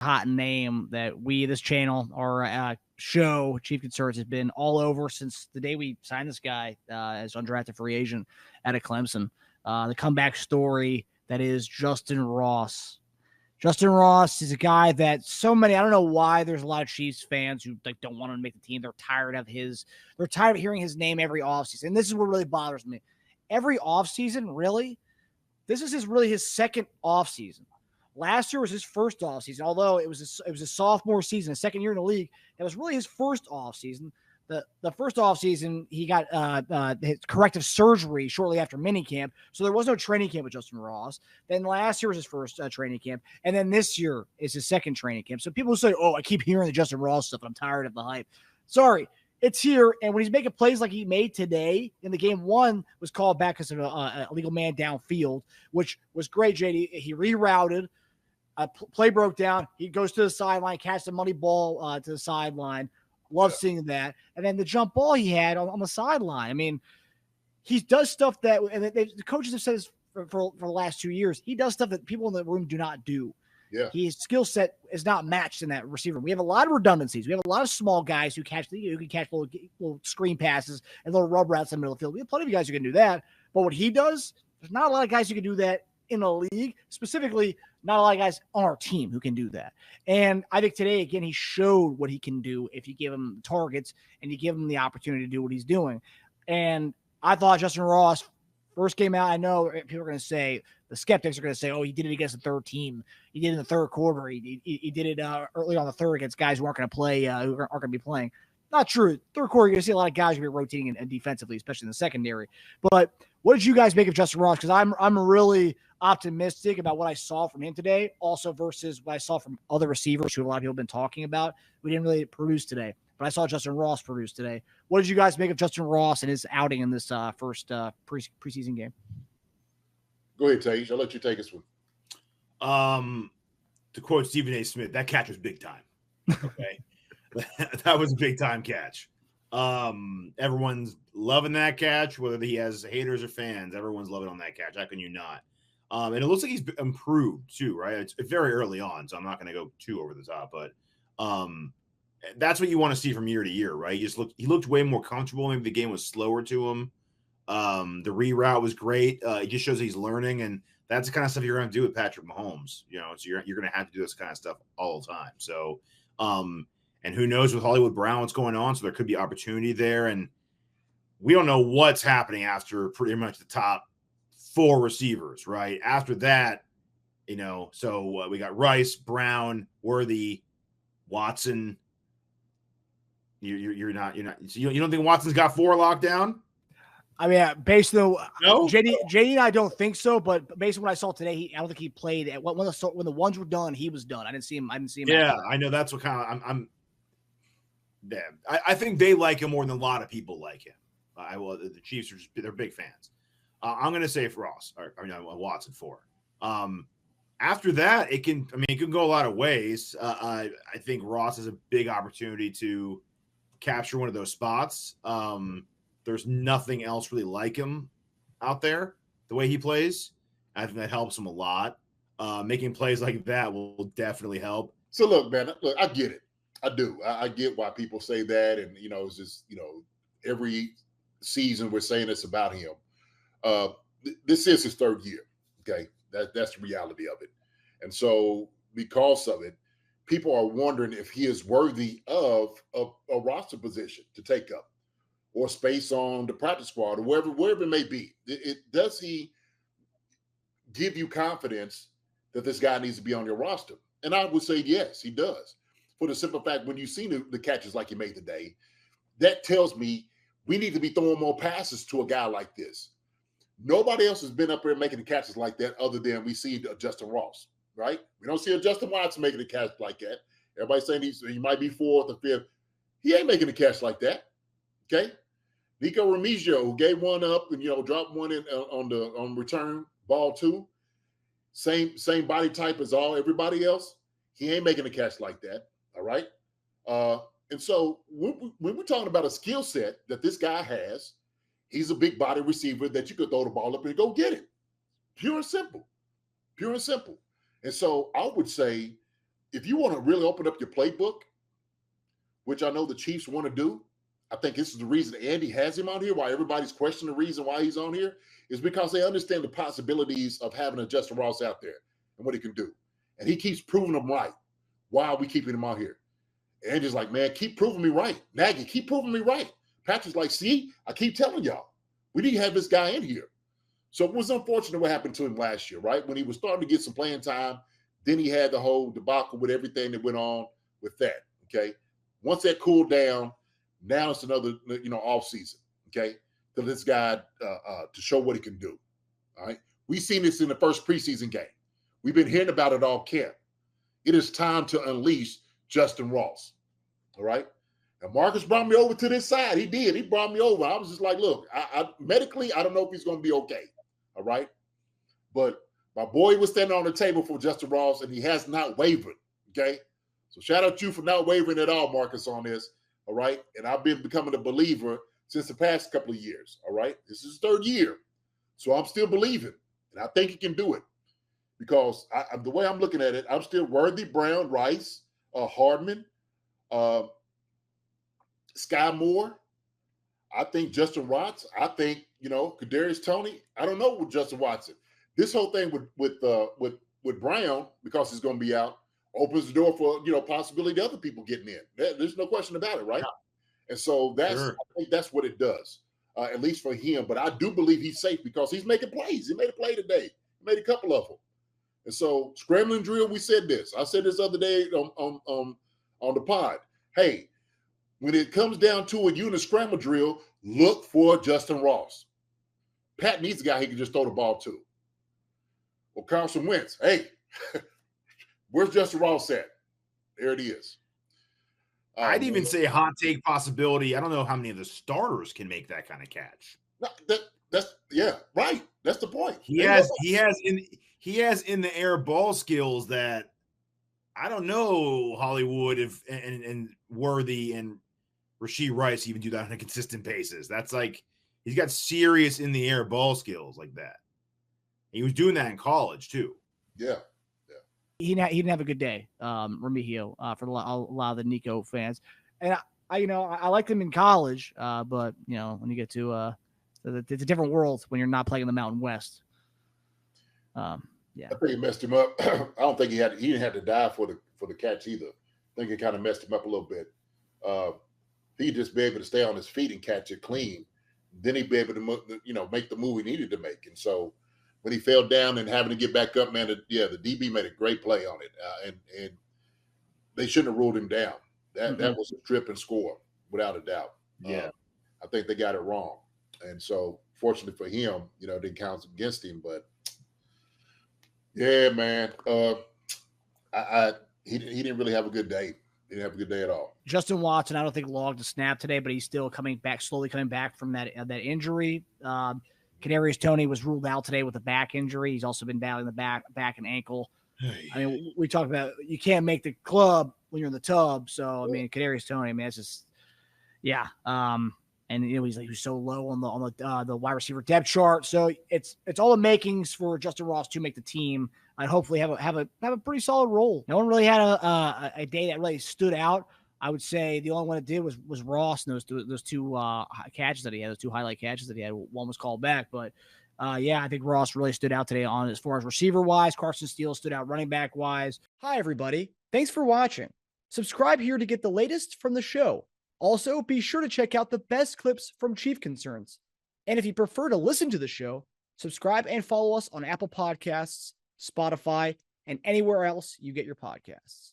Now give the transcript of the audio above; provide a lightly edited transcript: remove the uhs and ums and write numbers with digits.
hot name that this channel, our show, Chief Concerns, has been all over since the day we signed this guy as undrafted free agent out of Clemson. The comeback story that is Justyn Ross. Justyn Ross is a guy that so many, I don't know why there's a lot of Chiefs fans who don't want him to make the team. They're tired of hearing his name every offseason. And this is what really bothers me. Every offseason, really, this is his second offseason. Last year was his first offseason, although it was a sophomore season, a second year in the league. It was really his first offseason. The first offseason, he got his corrective surgery shortly after minicamp, so there was no training camp with Justyn Ross. Then last year was his first training camp, and then this year is his second training camp. So people say, I keep hearing the Justyn Ross stuff, and I'm tired of the hype. Sorry, it's here, and when he's making plays like he made today in the game, one was called back because of a illegal man downfield, which was great, JD. He rerouted. Play broke down. He goes to the sideline, catches the money ball to the sideline. Love seeing that. And then the jump ball he had on the sideline. I mean, he does stuff that, and the coaches have said this for the last 2 years, he does stuff that people in the room do not do. Yeah. His skill set is not matched in that receiver. We have a lot of redundancies. We have a lot of small guys who can catch little screen passes and little rub routes in the middle of the field. We have plenty of guys who can do that. But what he does, there's not a lot of guys who can do that in the league, specifically not a lot of guys on our team who can do that. And I think today, again, he showed what he can do if you give him targets and you give him the opportunity to do what he's doing. And I thought Justyn Ross, first game out, I know people are going to say, the skeptics are going to say, he did it against the third team. He did it in the third quarter. He did it early on the third against guys who aren't going to play, who aren't going to be playing. Not true. Third quarter, you're going to see a lot of guys who are rotating and defensively, especially in the secondary. But what did you guys make of Justyn Ross? Because I'm really optimistic about what I saw from him today, also versus what I saw from other receivers who a lot of people have been talking about. We didn't really produce today, but I saw Justyn Ross produce today. What did you guys make of Justyn Ross and his outing in this first preseason game? Go ahead, Tej. I'll let you take this one. To quote Stephen A. Smith, that catch was big time. Okay. That was a big time catch. Everyone's loving that catch, whether he has haters or fans. Everyone's loving on that catch. How can you not? And it looks like he's improved too, right? It's very early on, so I'm not going to go too over the top, but that's what you want to see from year to year, right? He looked way more comfortable. Maybe the game was slower to him. The reroute was great. It just shows he's learning, and that's the kind of stuff you're going to do with Patrick Mahomes. So you're going to have to do this kind of stuff all the time. So, and who knows with Hollywood Brown what's going on? So there could be opportunity there, and we don't know what's happening after pretty much the top 4 receivers, right? After that, so we got Rice, Brown, Worthy, Watson. You're not. So you don't think Watson's got 4 locked down? I mean, based on No? JD and I don't think so, but based on what I saw today, I don't think he played. When the ones were done, he was done. I didn't see him. Yeah, I know that's what kind of I'm. Yeah, I think they like him more than a lot of people like him. The Chiefs they're big fans. I'm going to say Ross or Watson 4. After that, it can go a lot of ways. I think Ross has a big opportunity to capture one of those spots. There's nothing else really like him out there, the way he plays. I think that helps him a lot. Making plays like that will definitely help. So look, man, I get it. I do. I get why people say that. And, it's just, every season we're saying it's about him. This is his third year. Okay. That's the reality of it. And so because of it, people are wondering if he is worthy of a roster position to take up or space on the practice squad or wherever it may be. Does he give you confidence that this guy needs to be on your roster? And I would say, yes, he does. For the simple fact, when you see the catches like he made today, that tells me we need to be throwing more passes to a guy like this. Nobody else has been up there making the catches like that other than we see Justyn Ross, right? We don't see a Justin Watson making a catch like that. Everybody's saying he might be 4th or 5th. He ain't making a catch like that, okay? Nico Remigio, who gave one up and, dropped one in on return, ball 2, same body type as everybody else. He ain't making a catch like that. All right. And so when we're talking about a skill set that this guy has, he's a big body receiver that you could throw the ball up and go get it. Pure and simple. And so I would say if you want to really open up your playbook, which I know the Chiefs want to do, I think this is the reason Andy has him on here, why everybody's questioning the reason why he's on here, is because they understand the possibilities of having a Justyn Ross out there and what he can do. And he keeps proving them right. Why are we keeping him out here? And Andy's like, man, keep proving me right. Nagy, keep proving me right. Patrick's like, see, I keep telling y'all, we need to have this guy in here. So it was unfortunate what happened to him last year, right? When he was starting to get some playing time, then he had the whole debacle with everything that went on with that, okay? Once that cooled down, now it's another, off season, okay, for this guy to show what he can do. All right, we've seen this in the first preseason game. We've been hearing about it all camp. It is time to unleash Justyn Ross. All right, and Marcus brought me over to this side. He did. He brought me over. I was just like, look, I medically, I don't know if he's going to be okay. All right, but my boy was standing on the table for Justyn Ross, and he has not wavered. Okay, so shout out to you for not wavering at all, Marcus, on this. All right. And I've been becoming a believer since the past couple of years. All right. This is his third year. So I'm still believing. And I think he can do it because the way I'm looking at it, I'm still Worthy, Brown, Rice, Hardman, Sky Moore. I think Justyn Ross. I think, Kadarius Toney. I don't know with Justin Watson. This whole thing with Brown, because he's going to be out, opens the door for, possibility of other people getting in. There's no question about it, right? Yeah. And so I think that's what it does, at least for him. But I do believe he's safe because he's making plays. He made a play today. He made a couple of them. And so scrambling drill, we said this. I said this other day on the pod. Hey, when it comes down to it, you in a scramble drill, look for Justyn Ross. Pat needs a guy he can just throw the ball to. Well, Carson Wentz, hey, where's Justyn Ross at? There it is. I'd even say hot take possibility. I don't know how many of the starters can make that kind of catch. That's right. That's the point. He has in the air ball skills that I don't know Hollywood and Worthy and Rashee Rice even do that on a consistent basis. That's like he's got serious in the air ball skills like that. He was doing that in college too. Yeah. He didn't have a good day, Remigio, for a lot of the Nico fans. And I liked him in college, but when you get to it's a different world when you're not playing in the Mountain West. I think it messed him up. I don't think he didn't have to die for the catch either. I think it kind of messed him up a little bit. He'd just be able to stay on his feet and catch it clean. Then he'd be able to make the move he needed to make. And so when he fell down and having to get back up, man, the DB made a great play on it, and they shouldn't have ruled him down. That was a trip and score without a doubt. Yeah, I think they got it wrong, and so fortunately for him, it didn't count against him. But yeah, man, he didn't really have a good day. He didn't have a good day at all. Justin Watson, I don't think logged a snap today, but he's still slowly coming back from that injury. Kadarius Toney was ruled out today with a back injury. He's also been battling the back and ankle. I mean, we talk about you can't make the club when you're in the tub. So I mean, Kadarius Toney, I mean, it's just and he was so low on the wide receiver depth chart. So it's all the makings for Justyn Ross to make the team and hopefully have a pretty solid role. No one really had a day that really stood out. I would say the only one that did was Ross and those two catches that he had, those two highlight catches that he had. One was called back, but I think Ross really stood out today on as far as receiver wise. Carson Steele stood out running back wise. Hi everybody, thanks for watching. Subscribe here to get the latest from the show. Also, be sure to check out the best clips from Chief Concerns. And if you prefer to listen to the show, subscribe and follow us on Apple Podcasts, Spotify, and anywhere else you get your podcasts.